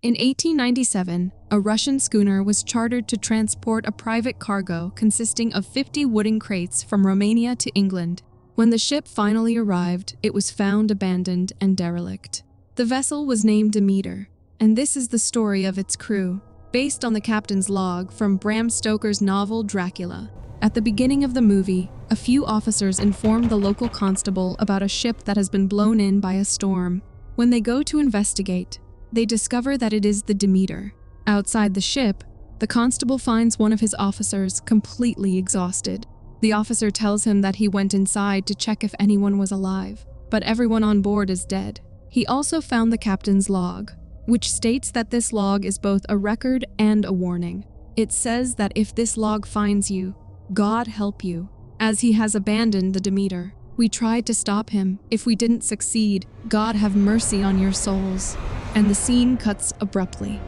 In 1897, a Russian schooner was chartered to transport a private cargo consisting of 50 wooden crates from Romania to England. When the ship finally arrived, it was found abandoned and derelict. The vessel was named Demeter, and this is the story of its crew, based on the captain's log from Bram Stoker's novel Dracula. At the beginning of the movie, a few officers inform the local constable about a ship that has been blown in by a storm. When they go to investigate, they discover that it is the Demeter. Outside the ship, the constable finds one of his officers completely exhausted. The officer tells him that he went inside to check if anyone was alive, but everyone on board is dead. He also found the captain's log, which states that this log is both a record and a warning. It says that if this log finds you, God help you, as he has abandoned the Demeter. We tried to stop him. If we didn't succeed, God have mercy on your souls. And the scene cuts abruptly.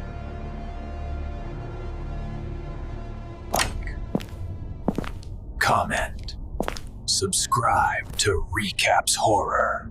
Like, comment, subscribe to Recapss Horror.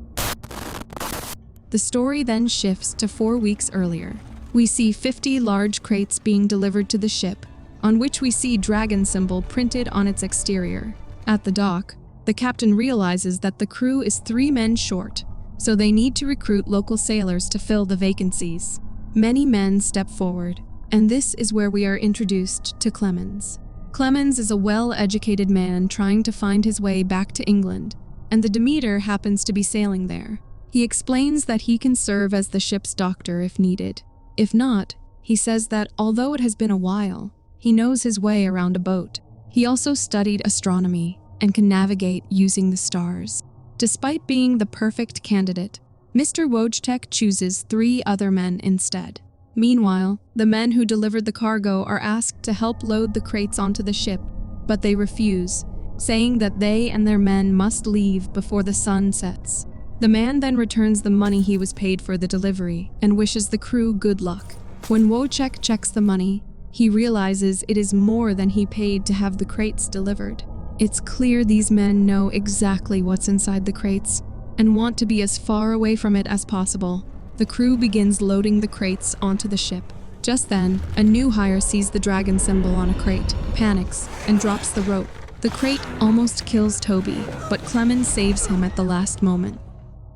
The story then shifts to 4 weeks earlier. We see 50 large crates being delivered to the ship, on which we see dragon symbol printed on its exterior. At the dock, the captain realizes that the crew is 3 men short, so they need to recruit local sailors to fill the vacancies. Many men step forward, and this is where we are introduced to Clemens. Clemens is a well-educated man trying to find his way back to England, and the Demeter happens to be sailing there. He explains that he can serve as the ship's doctor if needed. If not, he says that although it has been a while, he knows his way around a boat. He also studied astronomy and can navigate using the stars. Despite being the perfect candidate, Mr. Wojciech chooses 3 other men instead. Meanwhile, the men who delivered the cargo are asked to help load the crates onto the ship, but they refuse, saying that they and their men must leave before the sun sets. The man then returns the money he was paid for the delivery and wishes the crew good luck. When Wojciech checks the money, he realizes it is more than he paid to have the crates delivered. It's clear these men know exactly what's inside the crates and want to be as far away from it as possible. The crew begins loading the crates onto the ship. Just then, a new hire sees the dragon symbol on a crate, panics, and drops the rope. The crate almost kills Toby, but Clemens saves him at the last moment.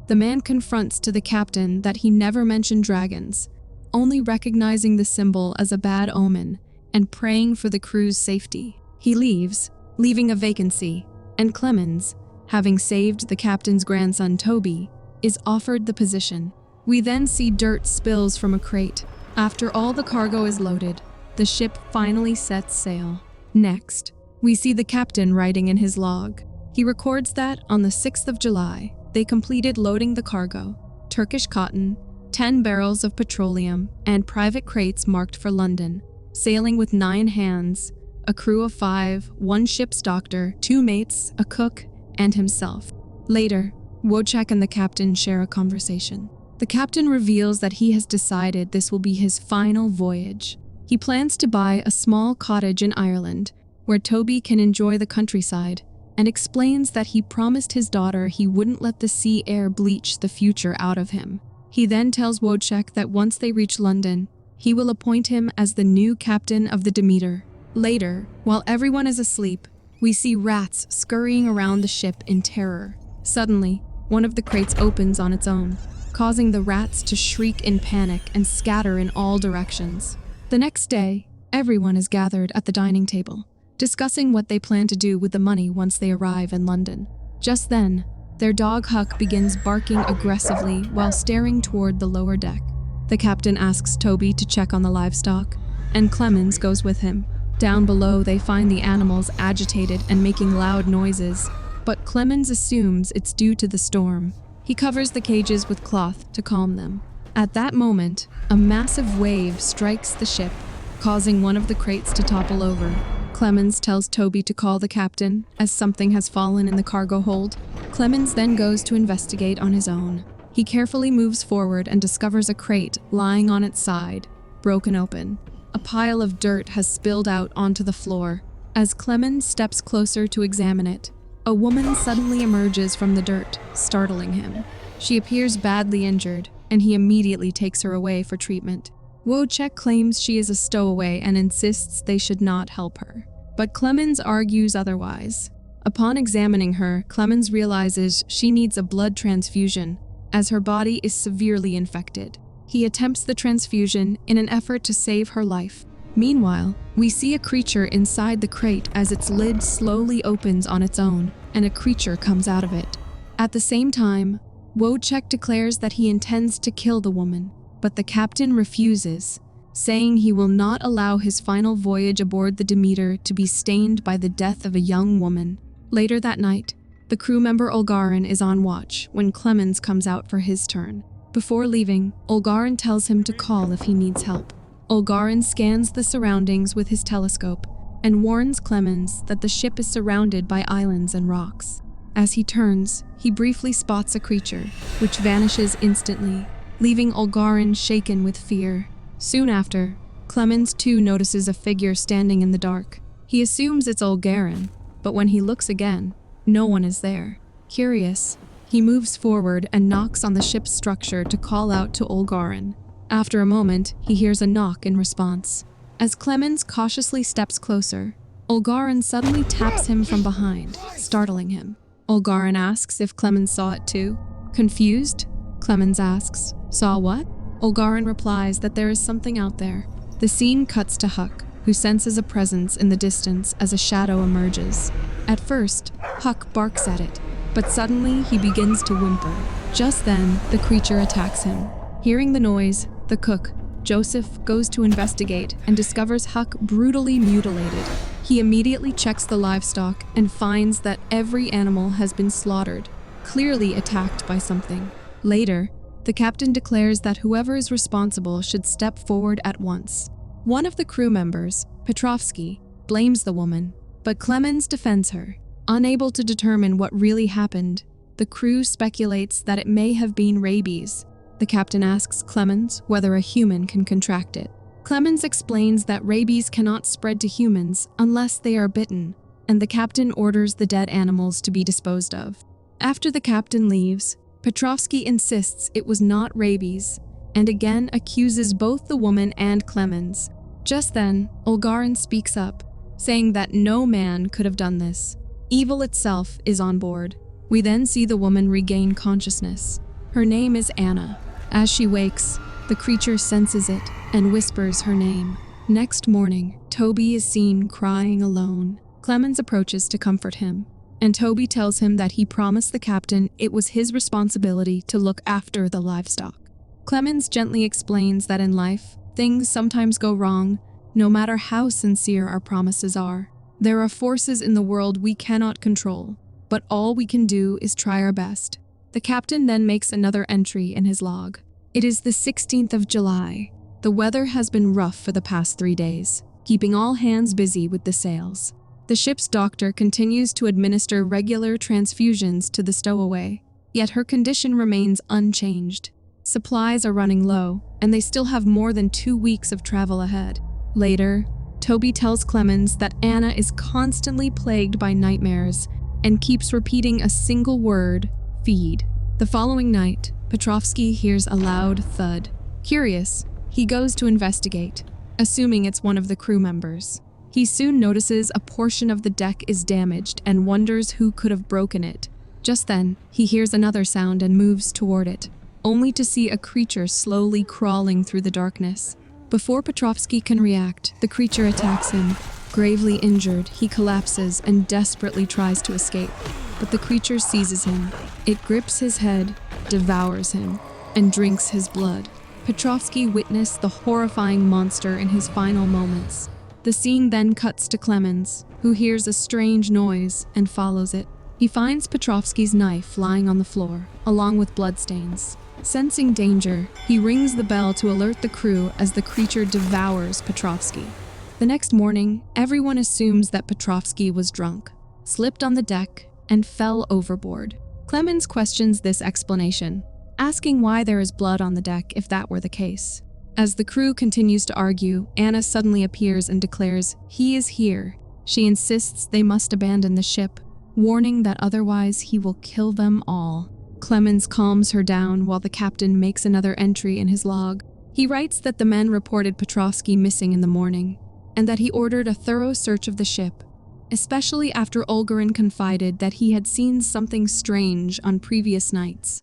The man confronts to the captain that he never mentioned dragons, only recognizing the symbol as a bad omen and praying for the crew's safety. He leaves, leaving a vacancy, and Clemens, having saved the captain's grandson Toby, is offered the position. We then see dirt spills from a crate. After all the cargo is loaded, the ship finally sets sail. Next, we see the captain writing in his log. He records that on the 6th of July, they completed loading the cargo, Turkish cotton, 10 barrels of petroleum, and private crates marked for London, sailing with 9 hands, a crew of 5, 1 ship's doctor, 2 mates, a cook, and himself. Later, Wojciech and the captain share a conversation. The captain reveals that he has decided this will be his final voyage. He plans to buy a small cottage in Ireland, where Toby can enjoy the countryside, and explains that he promised his daughter he wouldn't let the sea air bleach the future out of him. He then tells Wojciech that once they reach London, he will appoint him as the new captain of the Demeter. Later, while everyone is asleep, we see rats scurrying around the ship in terror. Suddenly, one of the crates opens on its own, causing the rats to shriek in panic and scatter in all directions. The next day, everyone is gathered at the dining table, discussing what they plan to do with the money once they arrive in London. Just then, their dog Huck begins barking aggressively while staring toward the lower deck. The captain asks Toby to check on the livestock, and Clemens goes with him. Down below, they find the animals agitated and making loud noises, but Clemens assumes it's due to the storm. He covers the cages with cloth to calm them. At that moment, a massive wave strikes the ship, causing one of the crates to topple over. Clemens tells Toby to call the captain, as something has fallen in the cargo hold. Clemens then goes to investigate on his own. He carefully moves forward and discovers a crate lying on its side, broken open. A pile of dirt has spilled out onto the floor. As Clemens steps closer to examine it, a woman suddenly emerges from the dirt, startling him. She appears badly injured, and he immediately takes her away for treatment. Wojciech claims she is a stowaway and insists they should not help her. But Clemens argues otherwise. Upon examining her, Clemens realizes she needs a blood transfusion, as her body is severely infected. He attempts the transfusion in an effort to save her life. Meanwhile, we see a creature inside the crate as its lid slowly opens on its own, and a creature comes out of it. At the same time, Wojciech declares that he intends to kill the woman, but the captain refuses, saying he will not allow his final voyage aboard the Demeter to be stained by the death of a young woman. Later that night, the crew member Olgarin is on watch when Clemens comes out for his turn. Before leaving, Olgarin tells him to call if he needs help. Olgarin scans the surroundings with his telescope and warns Clemens that the ship is surrounded by islands and rocks. As he turns, he briefly spots a creature, which vanishes instantly, leaving Olgarin shaken with fear. Soon after, Clemens too notices a figure standing in the dark. He assumes it's Olgarin, but when he looks again, no one is there. Curious, he moves forward and knocks on the ship's structure to call out to Olgarin. After a moment, he hears a knock in response. As Clemens cautiously steps closer, Olgarin suddenly taps him from behind, startling him. Olgarin asks if Clemens saw it too. Confused, Clemens asks, "Saw what?" Olgarin replies that there is something out there. The scene cuts to Huck, who senses a presence in the distance as a shadow emerges. At first, Huck barks at it, but suddenly he begins to whimper. Just then, the creature attacks him. Hearing the noise, the cook, Joseph, goes to investigate and discovers Huck brutally mutilated. He immediately checks the livestock and finds that every animal has been slaughtered, clearly attacked by something. Later, the captain declares that whoever is responsible should step forward at once. One of the crew members, Petrovsky, blames the woman, but Clemens defends her. Unable to determine what really happened, the crew speculates that it may have been rabies. The captain asks Clemens whether a human can contract it. Clemens explains that rabies cannot spread to humans unless they are bitten, and the captain orders the dead animals to be disposed of. After the captain leaves, Petrovsky insists it was not rabies, and again accuses both the woman and Clemens. Just then, Olgarin speaks up, saying that no man could have done this. Evil itself is on board. We then see the woman regain consciousness. Her name is Anna. As she wakes, the creature senses it and whispers her name. Next morning, Toby is seen crying alone. Clemens approaches to comfort him, and Toby tells him that he promised the captain it was his responsibility to look after the livestock. Clemens gently explains that in life, things sometimes go wrong, no matter how sincere our promises are. There are forces in the world we cannot control, but all we can do is try our best. The captain then makes another entry in his log. It is the 16th of July. The weather has been rough for the past 3 days, keeping all hands busy with the sails. The ship's doctor continues to administer regular transfusions to the stowaway, yet her condition remains unchanged. Supplies are running low, and they still have more than 2 weeks of travel ahead. Later, Toby tells Clemens that Anna is constantly plagued by nightmares and keeps repeating a single word, feed. The following night, Petrovsky hears a loud thud. Curious, he goes to investigate, assuming it's one of the crew members. He soon notices a portion of the deck is damaged and wonders who could have broken it. Just then, he hears another sound and moves toward it, only to see a creature slowly crawling through the darkness. Before Petrovsky can react, the creature attacks him. Gravely injured, he collapses and desperately tries to escape, but the creature seizes him. It grips his head, devours him, and drinks his blood. Petrovsky witnessed the horrifying monster in his final moments. The scene then cuts to Clemens, who hears a strange noise and follows it. He finds Petrovsky's knife lying on the floor, along with bloodstains. Sensing danger, he rings the bell to alert the crew as the creature devours Petrovsky. The next morning, everyone assumes that Petrovsky was drunk, slipped on the deck, and fell overboard. Clemens questions this explanation, asking why there is blood on the deck if that were the case. As the crew continues to argue, Anna suddenly appears and declares he is here. She insists they must abandon the ship, warning that otherwise he will kill them all. Clemens calms her down while the captain makes another entry in his log. He writes that the men reported Petrovsky missing in the morning, and that he ordered a thorough search of the ship, especially after Olgarin confided that he had seen something strange on previous nights.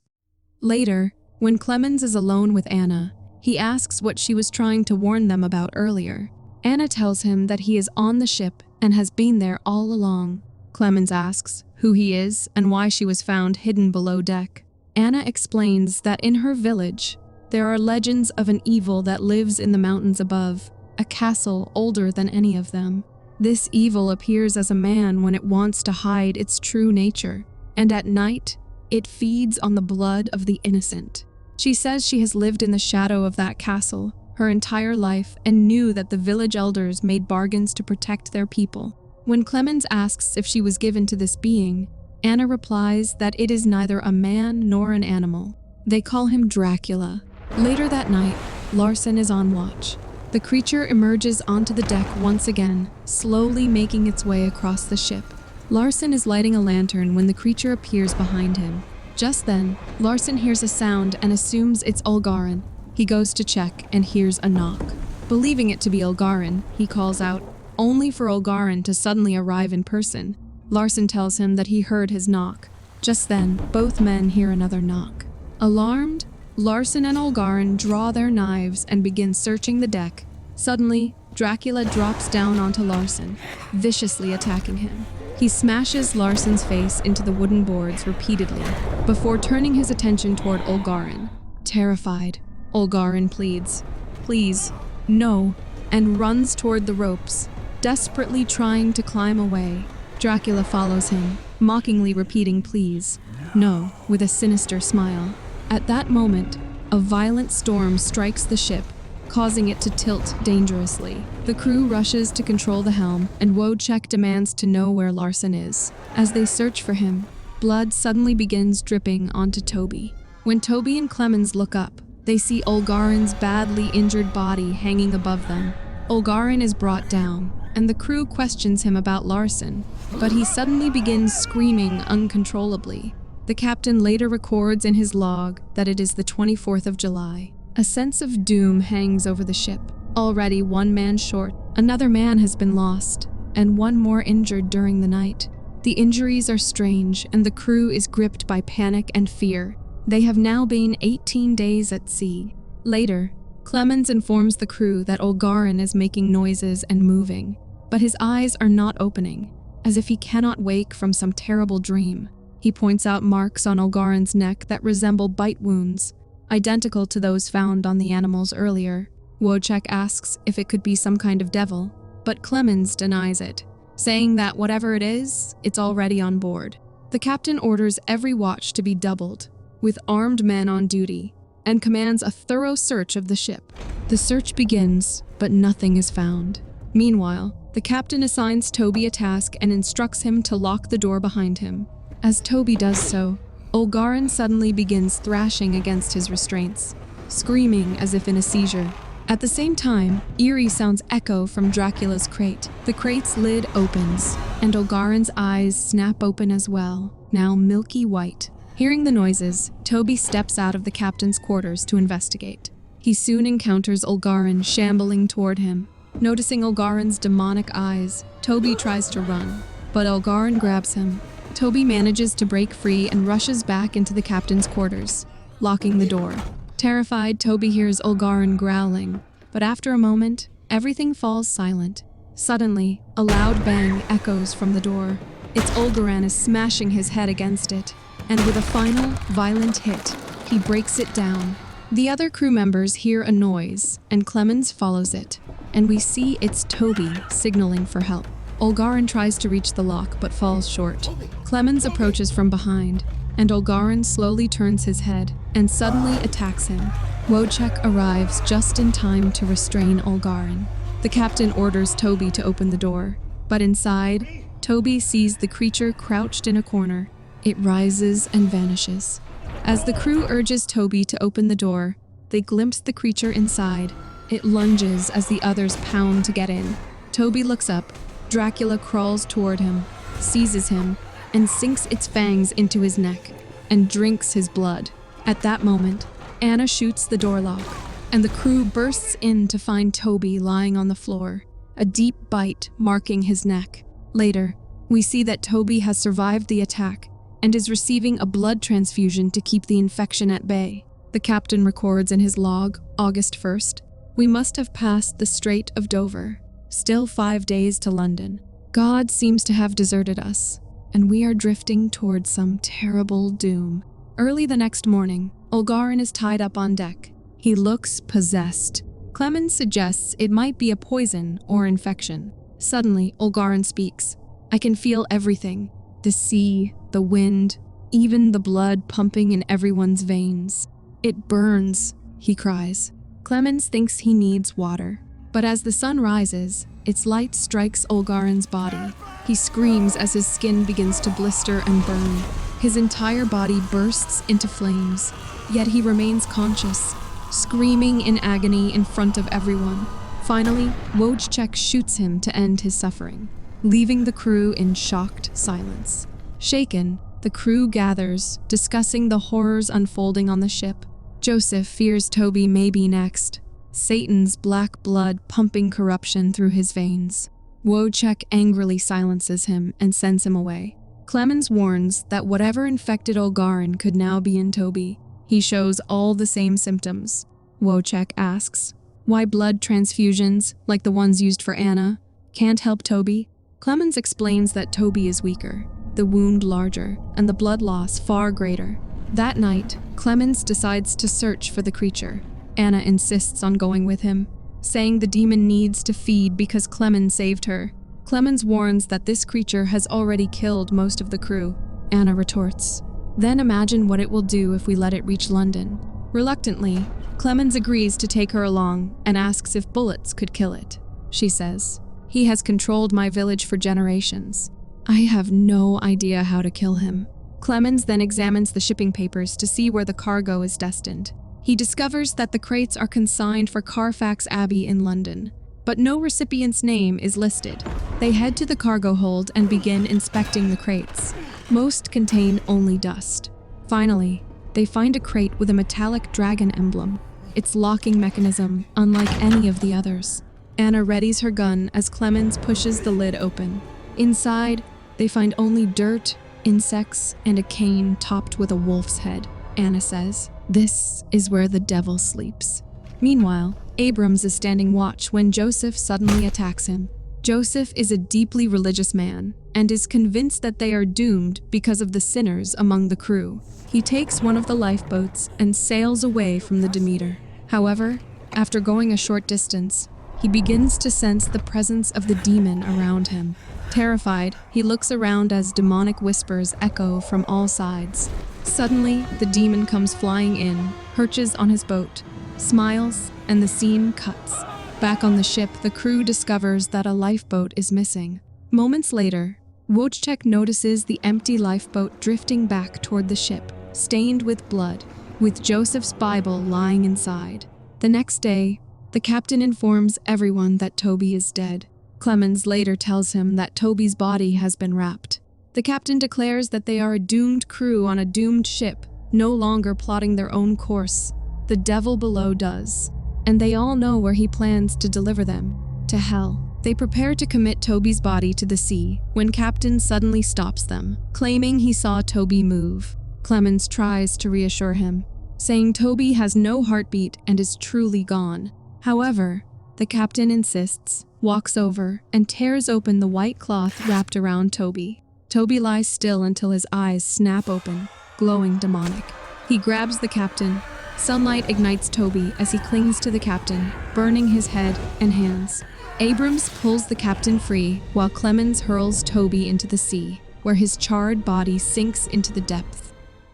Later, when Clemens is alone with Anna, he asks what she was trying to warn them about earlier. Anna tells him that he is on the ship and has been there all along. Clemens asks who he is and why she was found hidden below deck. Anna explains that in her village, there are legends of an evil that lives in the mountains above, a castle older than any of them. This evil appears as a man when it wants to hide its true nature, and at night, it feeds on the blood of the innocent. She says she has lived in the shadow of that castle her entire life and knew that the village elders made bargains to protect their people. When Clemens asks if she was given to this being, Anna replies that it is neither a man nor an animal. They call him Dracula. Later that night, Larsen is on watch. The creature emerges onto the deck once again, slowly making its way across the ship. Larsen is lighting a lantern when the creature appears behind him. Just then, Larsen hears a sound and assumes it's Olgarin. He goes to check and hears a knock. Believing it to be Olgarin, he calls out, only for Olgarin to suddenly arrive in person. Larsen tells him that he heard his knock. Just then, both men hear another knock. Alarmed, Larsen and Olgarin draw their knives and begin searching the deck. Suddenly, Dracula drops down onto Larsen, viciously attacking him. He smashes Larsen's face into the wooden boards repeatedly, before turning his attention toward Olgarin. Terrified, Olgarin pleads, "Please, no," and runs toward the ropes, desperately trying to climb away. Dracula follows him, mockingly repeating "please, no," with a sinister smile. At that moment, a violent storm strikes the ship, causing it to tilt dangerously. The crew rushes to control the helm, and Wojciech demands to know where Larsen is. As they search for him, blood suddenly begins dripping onto Toby. When Toby and Clemens look up, they see Olgarin's badly injured body hanging above them. Olgarin is brought down, and the crew questions him about Larsen, but he suddenly begins screaming uncontrollably. The captain later records in his log that it is the 24th of July. A sense of doom hangs over the ship. Already one man short, another man has been lost, and one more injured during the night. The injuries are strange, and the crew is gripped by panic and fear. They have now been 18 days at sea. Later, Clemens informs the crew that Olgarin is making noises and moving, but his eyes are not opening, as if he cannot wake from some terrible dream. He points out marks on Olgarin's neck that resemble bite wounds, identical to those found on the animals earlier. Wojciech asks if it could be some kind of devil, but Clemens denies it, saying that whatever it is, it's already on board. The captain orders every watch to be doubled, with armed men on duty, and commands a thorough search of the ship. The search begins, but nothing is found. Meanwhile, the captain assigns Toby a task and instructs him to lock the door behind him. As Toby does so, Olgarin suddenly begins thrashing against his restraints, screaming as if in a seizure. At the same time, eerie sounds echo from Dracula's crate. The crate's lid opens, and Olgarin's eyes snap open as well, now milky white. Hearing the noises, Toby steps out of the captain's quarters to investigate. He soon encounters Olgarin shambling toward him. Noticing Olgarin's demonic eyes, Toby tries to run, but Olgarin grabs him. Toby manages to break free and rushes back into the captain's quarters, locking the door. Terrified, Toby hears Olgarin growling, but after a moment, everything falls silent. Suddenly, a loud bang echoes from the door. It's Olgarin is smashing his head against it, and with a final, violent hit, he breaks it down. The other crew members hear a noise, and Clemens follows it, and we see it's Toby signaling for help. Olgarin tries to reach the lock but falls short. Clemens approaches from behind, and Olgarin slowly turns his head and suddenly attacks him. Wojciech arrives just in time to restrain Olgarin. The captain orders Toby to open the door, but inside, Toby sees the creature crouched in a corner. It rises and vanishes. As the crew urges Toby to open the door, they glimpse the creature inside. It lunges as the others pound to get in. Toby looks up. Dracula crawls toward him, seizes him, and sinks its fangs into his neck, and drinks his blood. At that moment, Anna shoots the door lock. and the crew bursts in to find Toby lying on the floor, a deep bite marking his neck. Later, we see that Toby has survived the attack and is receiving a blood transfusion to keep the infection at bay. The captain records in his log, August 1st, "We must have passed the Strait of Dover. Still 5 days to London. God seems to have deserted us, and we are drifting towards some terrible doom." Early the next morning, Olgarin is tied up on deck. He looks possessed. Clemens suggests it might be a poison or infection. Suddenly, Olgarin speaks. "I can feel everything. The sea, the wind, even the blood pumping in everyone's veins. It burns," he cries. Clemens thinks he needs water. But as the sun rises, its light strikes Olgarin's body. He screams as his skin begins to blister and burn. His entire body bursts into flames, yet he remains conscious, screaming in agony in front of everyone. Finally, Wojciech shoots him to end his suffering, leaving the crew in shocked silence. Shaken, the crew gathers, discussing the horrors unfolding on the ship. Joseph fears Toby may be next, Satan's black blood pumping corruption through his veins. Wojciech angrily silences him and sends him away. Clemens warns that whatever infected Olgarin could now be in Toby. He shows all the same symptoms. Wojciech asks, why blood transfusions, like the ones used for Anna, can't help Toby? Clemens explains that Toby is weaker, the wound larger, and the blood loss far greater. That night, Clemens decides to search for the creature. Anna insists on going with him, saying the demon needs to feed because Clemens saved her. Clemens warns that this creature has already killed most of the crew. Anna retorts, "Then imagine what it will do if we let it reach London." Reluctantly, Clemens agrees to take her along and asks if bullets could kill it. She says, "He has controlled my village for generations. I have no idea how to kill him." Clemens then examines the shipping papers to see where the cargo is destined. He discovers that the crates are consigned for Carfax Abbey in London, but no recipient's name is listed. They head to the cargo hold and begin inspecting the crates. Most contain only dust. Finally, they find a crate with a metallic dragon emblem, its locking mechanism unlike any of the others. Anna readies her gun as Clemens pushes the lid open. Inside, they find only dirt, insects, and a cane topped with a wolf's head. Anna says, "This is where the devil sleeps." Meanwhile, Abrams is standing watch when Joseph suddenly attacks him. Joseph is a deeply religious man and is convinced that they are doomed because of the sinners among the crew. He takes one of the lifeboats and sails away from the Demeter. However, after going a short distance, he begins to sense the presence of the demon around him. Terrified, he looks around as demonic whispers echo from all sides. Suddenly, the demon comes flying in, perches on his boat, smiles, and the scene cuts. Back on the ship, the crew discovers that a lifeboat is missing. Moments later, Wojciech notices the empty lifeboat drifting back toward the ship, stained with blood, with Joseph's Bible lying inside. The next day, the captain informs everyone that Toby is dead. Clemens later tells him that Toby's body has been wrapped. The captain declares that they are a doomed crew on a doomed ship, no longer plotting their own course. The devil below does, and they all know where he plans to deliver them, to hell. They prepare to commit Toby's body to the sea when Captain suddenly stops them, claiming he saw Toby move. Clemens tries to reassure him, saying Toby has no heartbeat and is truly gone. However, the captain insists, walks over, and tears open the white cloth wrapped around Toby. Toby lies still until his eyes snap open, glowing demonic. He grabs the captain. Sunlight ignites Toby as he clings to the captain, burning his head and hands. Abrams pulls the captain free while Clemens hurls Toby into the sea, where his charred body sinks into the depth.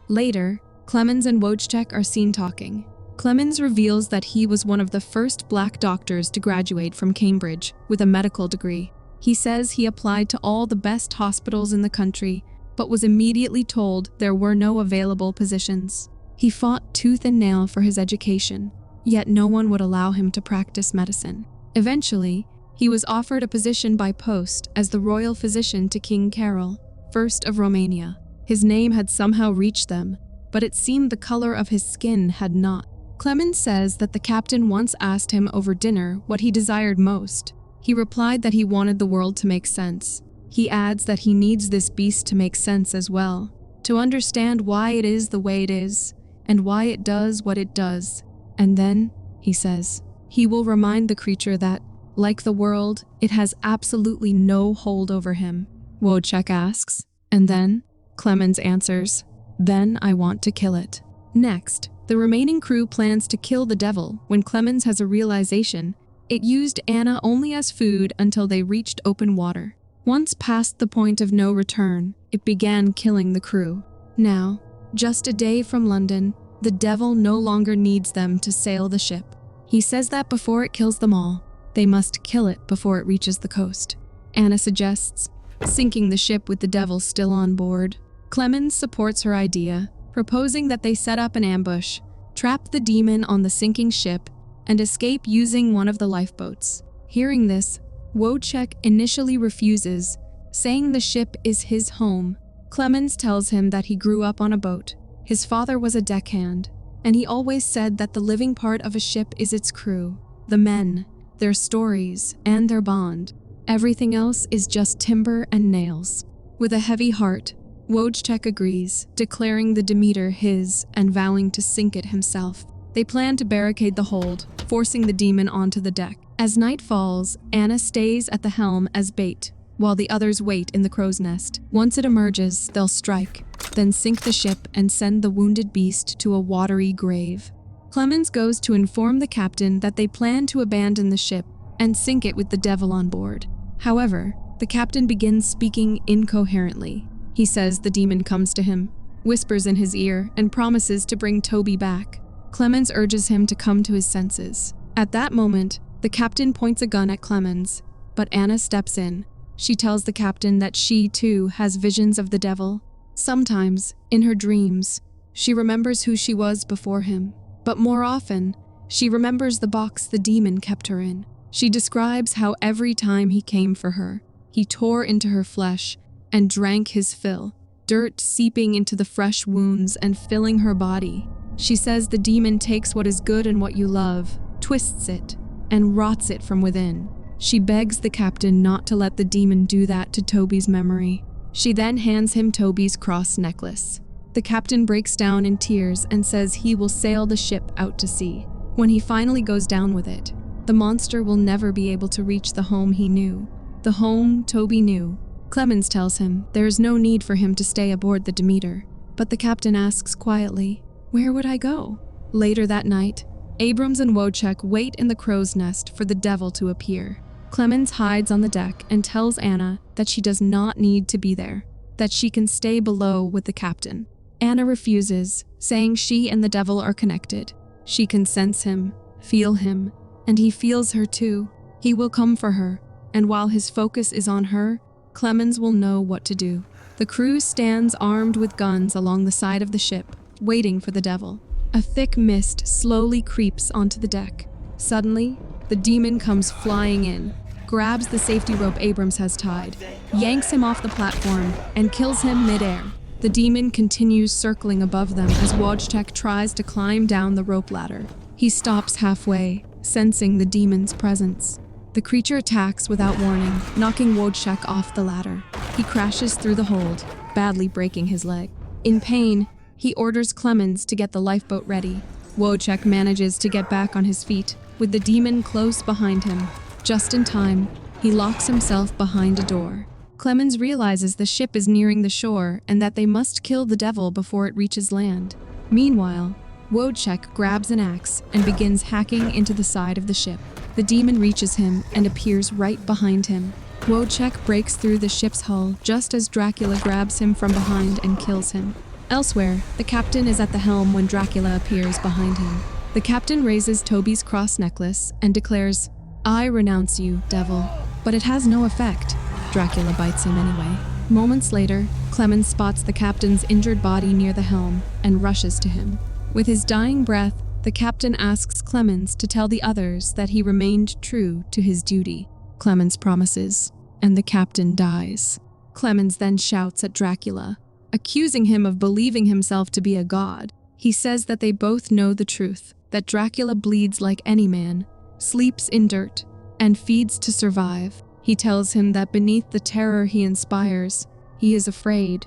Later, Clemens and Wojciech are seen talking. Clemens reveals that he was one of the first black doctors to graduate from Cambridge with a medical degree. He says he applied to all the best hospitals in the country, but was immediately told there were no available positions. He fought tooth and nail for his education, yet no one would allow him to practice medicine. Eventually, he was offered a position by post as the royal physician to King Carol, I of Romania. His name had somehow reached them, but it seemed the color of his skin had not. Clemens says that the captain once asked him over dinner what he desired most. He replied that he wanted the world to make sense. He adds that he needs this beast to make sense as well, to understand why it is the way it is, and why it does what it does. And then, he says, he will remind the creature that, like the world, it has absolutely no hold over him. Wojciech asks, and then? Clemens answers, then I want to kill it. Next, the remaining crew plans to kill the devil when Clemens has a realization it used Anna only as food until they reached open water. Once past the point of no return, it began killing the crew. Now, just a day from London, the devil no longer needs them to sail the ship. He says that before it kills them all, they must kill it before it reaches the coast. Anna suggests sinking the ship with the devil still on board. Clemens supports her idea, proposing that they set up an ambush, trap the demon on the sinking ship, and escape using one of the lifeboats. Hearing this, Wojciech initially refuses, saying the ship is his home. Clemens tells him that he grew up on a boat. His father was a deckhand, and he always said that the living part of a ship is its crew, the men, their stories, and their bond. Everything else is just timber and nails. With a heavy heart, Wojciech agrees, declaring the Demeter his and vowing to sink it himself. They plan to barricade the hold, forcing the demon onto the deck. As night falls, Anna stays at the helm as bait, while the others wait in the crow's nest. Once it emerges, they'll strike, then sink the ship and send the wounded beast to a watery grave. Clemens goes to inform the captain that they plan to abandon the ship and sink it with the devil on board. However, the captain begins speaking incoherently. He says the demon comes to him, whispers in his ear, and promises to bring Toby back. Clemens urges him to come to his senses. At that moment, the captain points a gun at Clemens, but Anna steps in. She tells the captain that she, too, has visions of the devil. Sometimes, in her dreams, she remembers who she was before him, but more often, she remembers the box the demon kept her in. She describes how every time he came for her, he tore into her flesh and drank his fill, dirt seeping into the fresh wounds and filling her body. She says the demon takes what is good and what you love, twists it, and rots it from within. She begs the captain not to let the demon do that to Toby's memory. She then hands him Toby's cross necklace. The captain breaks down in tears and says he will sail the ship out to sea. When he finally goes down with it, the monster will never be able to reach the home he knew. The home Toby knew. Clemens tells him there is no need for him to stay aboard the Demeter, but the captain asks quietly, "Where would I go?" Later that night, Abrams and Wojciech wait in the crow's nest for the devil to appear. Clemens hides on the deck and tells Anna that she does not need to be there, that she can stay below with the captain. Anna refuses, saying she and the devil are connected. She can sense him, feel him, and he feels her too. He will come for her, and while his focus is on her, Clemens will know what to do. The crew stands armed with guns along the side of the ship, waiting for the devil. A thick mist slowly creeps onto the deck. Suddenly, the demon comes flying in, grabs the safety rope Abrams has tied, yanks him off the platform, and kills him mid-air. The demon continues circling above them as Wojciech tries to climb down the rope ladder. He stops halfway, sensing the demon's presence. The creature attacks without warning, knocking Wojciech off the ladder. He crashes through the hold, badly breaking his leg. In pain, he orders Clemens to get the lifeboat ready. Wojciech manages to get back on his feet, with the demon close behind him. Just in time, he locks himself behind a door. Clemens realizes the ship is nearing the shore and that they must kill the devil before it reaches land. Meanwhile, Wojciech grabs an axe and begins hacking into the side of the ship. The demon reaches him and appears right behind him. Wojciech breaks through the ship's hull just as Dracula grabs him from behind and kills him. Elsewhere, the captain is at the helm when Dracula appears behind him. The captain raises Toby's cross necklace and declares, "I renounce you, devil," but it has no effect. Dracula bites him anyway. Moments later, Clemens spots the captain's injured body near the helm and rushes to him. With his dying breath, the captain asks Clemens to tell the others that he remained true to his duty. Clemens promises, and the captain dies. Clemens then shouts at Dracula, accusing him of believing himself to be a god. He says that they both know the truth, that Dracula bleeds like any man, sleeps in dirt, and feeds to survive. He tells him that beneath the terror he inspires, he is afraid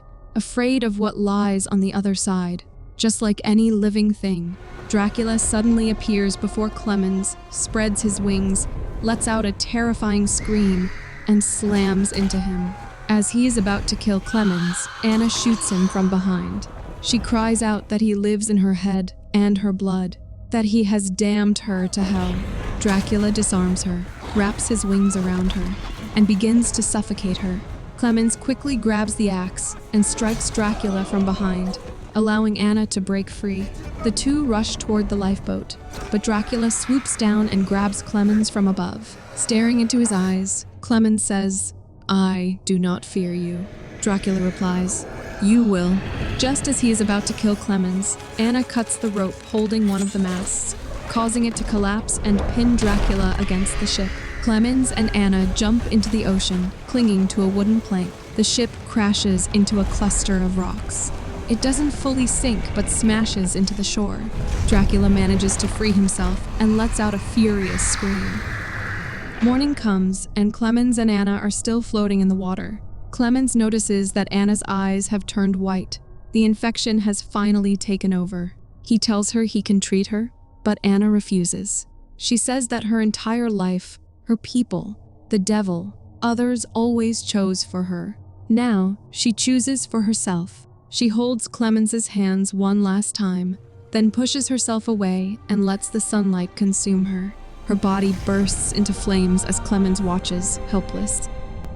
of what lies on the other side. Just like any living thing, Dracula suddenly appears before Clemens, spreads his wings, lets out a terrifying scream, and slams into him. As he is about to kill Clemens, Anna shoots him from behind. She cries out that he lives in her head and her blood, that he has damned her to hell. Dracula disarms her, wraps his wings around her, and begins to suffocate her. Clemens quickly grabs the axe and strikes Dracula from behind, allowing Anna to break free. The two rush toward the lifeboat, but Dracula swoops down and grabs Clemens from above. Staring into his eyes, Clemens says, "I do not fear you." Dracula replies, "You will." Just as he is about to kill Clemens, Anna cuts the rope holding one of the masts, causing it to collapse and pin Dracula against the ship. Clemens and Anna jump into the ocean, clinging to a wooden plank. The ship crashes into a cluster of rocks. It doesn't fully sink, but smashes into the shore. Dracula manages to free himself and lets out a furious scream. Morning comes, and Clemens and Anna are still floating in the water. Clemens notices that Anna's eyes have turned white. The infection has finally taken over. He tells her he can treat her, but Anna refuses. She says that her entire life, her people, the devil, others always chose for her. Now, she chooses for herself. She holds Clemens's hands one last time, then pushes herself away and lets the sunlight consume her. Her body bursts into flames as Clemens watches, helpless.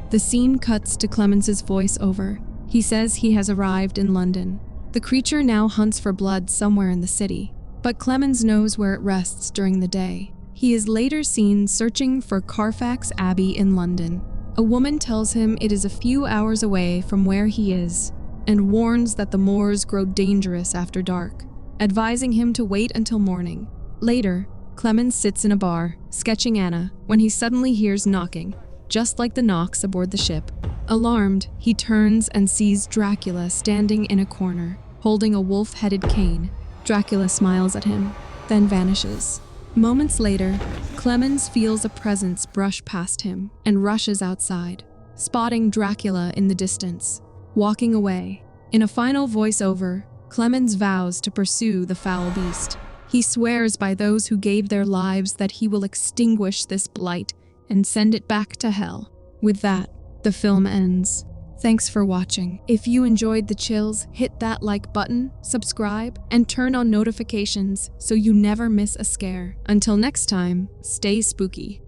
The scene cuts to Clemens's voice-over. He says he has arrived in London. The creature now hunts for blood somewhere in the city, but Clemens knows where it rests during the day. He is later seen searching for Carfax Abbey in London. A woman tells him it is a few hours away from where he is, and warns that the moors grow dangerous after dark, advising him to wait until morning. Later, Clemens sits in a bar, sketching Anna, when he suddenly hears knocking, just like the knocks aboard the ship. Alarmed, he turns and sees Dracula standing in a corner, holding a wolf-headed cane. Dracula smiles at him, then vanishes. Moments later, Clemens feels a presence brush past him and rushes outside, spotting Dracula in the distance. Walking away. In a final voiceover, Clemens vows to pursue the foul beast. He swears by those who gave their lives that he will extinguish this blight and send it back to hell. With that, the film ends. Thanks for watching. If you enjoyed the chills, hit that like button, subscribe, and turn on notifications so you never miss a scare. Until next time, stay spooky.